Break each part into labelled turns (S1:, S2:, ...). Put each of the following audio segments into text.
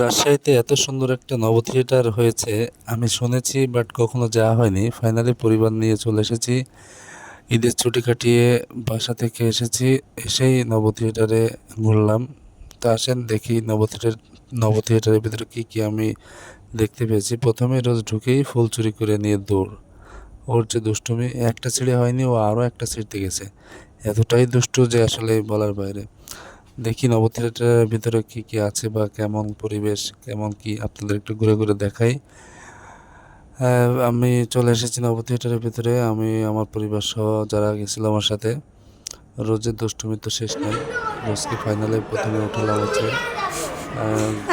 S1: রাজশাহীতে এত সুন্দর একটা নব থিয়েটার হয়েছে আমি শুনেছি, বাট কখনো যাওয়া হয়নি। ফাইনালি পরিবার নিয়ে চলে এসেছি। ঈদের ছুটি কাটিয়ে বাসা থেকে এসেছি, এসেই নব থিয়েটারে ঘুরলাম। তো আসেন দেখি নব থিয়েটারের ভিতরে কী কী আমি দেখতে পেয়েছি। প্রথমে রোজ ঢুকেই ফুল চুরি করে নিয়ে দৌড়। ওর যে দুষ্টুমি, একটা ছিঁড়ে হয়নি, ও আরও একটা ছিঁড়তে গেছে। এতটাই দুষ্টু যে আসলে বলার বাইরে। দেখি নব থিয়েটারের ভিতরে কি কি আছে বা কেমন পরিবেশ, কেমন কি আপনাদের একটু ঘুরে ঘুরে দেখাই। আমি চলে এসেছি নব থিয়েটারের ভিতরে। আমি আমার পরিবার সহ যারা গেছিল আমার সাথে। রোজের দুষ্টুমি তো শেষ নাই। রোজকে ফাইনালে প্রথমে উঠালাম হচ্ছে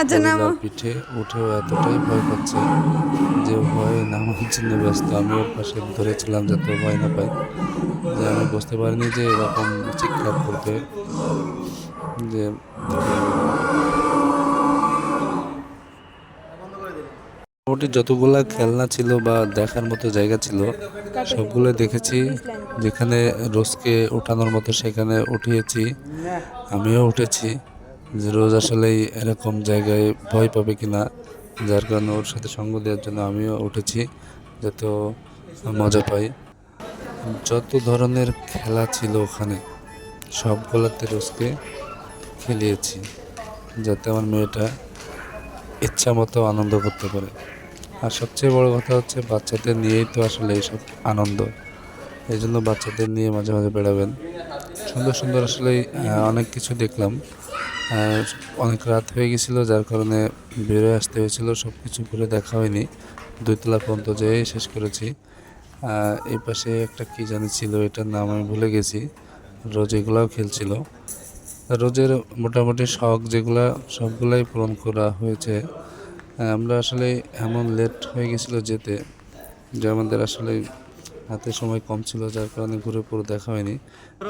S2: আচ্ছা নামো।
S1: গরিলার পিঠে। উঠেও এতটাই ভয় পাচ্ছে যে ভয়ে নামার জন্য ব্যস্ত। আমি ওর পাশে ধরেছিলাম যাতে ও ভয় না পায়। যে আমি বুঝতে পারিনি যে এরকম চিৎকার করবে, যে মোটামুটি যতগুলা খেলনা ছিল বা দেখার মতো জায়গা ছিল সবগুলো দেখেছি। যেখানে রোজকে ওঠানোর মতো সেখানে উঠিয়েছি, আমিও উঠেছি। যে রোজ আসলেই এরকম জায়গায় ভয় পাবে কিনা, যার কারণে ওর সাথে সঙ্গ দেওয়ার জন্য আমিও উঠেছি যাতে ও মজা পাই। যত ধরনের খেলা ছিল ওখানে সবগুলোতে রোজকে খেলিয়েছি যাতে আমার মেয়েটা ইচ্ছা মতো আনন্দ করতে পারে। আর সবচেয়ে বড় কথা হচ্ছে বাচ্চাদের নিয়েই তো আসলে এইসব আনন্দ। এই জন্য বাচ্চাদের নিয়ে মাঝে মাঝে বেড়াবেন। সুন্দর সুন্দর আসলে অনেক কিছু দেখলাম। অনেক রাত হয়ে গেছিলো, যার কারণে বেরোয় আসতে হয়েছিল। সব কিছু ঘুরে দেখা হয়নি, 2 তলা পর্যন্ত যেয়ে শেষ করেছি। এই পাশে একটা কী জানি ছিল, এটার নাম আমি ভুলে গেছি। রোজ এগুলাও খেলছিল। রোজের মোটামুটি শখ যেগুলা সবগুলাই পূরণ করা হয়েছে। আমরা আসলে এমন লেট হয়ে গেছিলো যেতে, যে আমাদের আসলে হাতে সময় কম ছিল, যার কারণে ঘুরে পুরো দেখা হয়নি।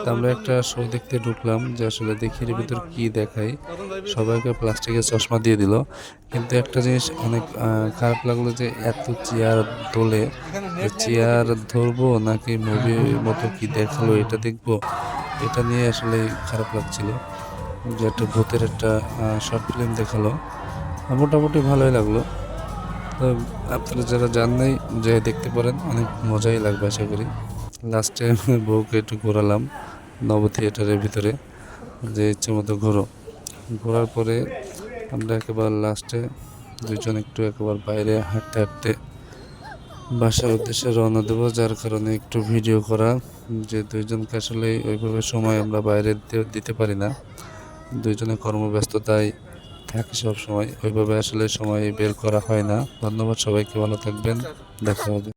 S1: তা আমরা একটা শো দেখতে ঢুকলাম, যে আসলে দেখি এর ভিতর কী দেখায়। সবাইকে প্লাস্টিকের চশমা দিয়ে দিল, কিন্তু একটা জিনিস অনেক খারাপ লাগলো যে এত চেয়ার তোলে। চেয়ার ধরবো নাকি মুভির মতো কি দেখালো এটা দেখবো, এটা নিয়ে আসলে খারাপ লাগছিল। যে একটা ভূতের একটা শর্ট ফিল্ম দেখালো, মোটামুটি ভালোই লাগলো। তো আপনারা যারা যান নাই যে দেখতে পারেন, অনেক মজাই লাগবে আশা করি। লাস্টে বউকে একটু ঘোরালাম নব থিয়েটারের ভিতরে, যে ইচ্ছে মতো ঘোরার পরে আমরা একেবারে লাস্টে দুইজন একটু একেবারে বাইরে হাঁটতে হাঁটতে বাসার উদ্দেশ্যে রওনা দেবো। যার কারণে একটু ভিডিও করা, যে দুইজনকে আসলে ওইভাবে সময় আমরা বাইরে দিতে পারি না। দুইজনে কর্মব্যস্ততায় থাকি সব সময়, ওইভাবে আসলে সময় বের করা হয় না। ধন্যবাদ সবাইকে, ভালো থাকবেন, দেখা হবে।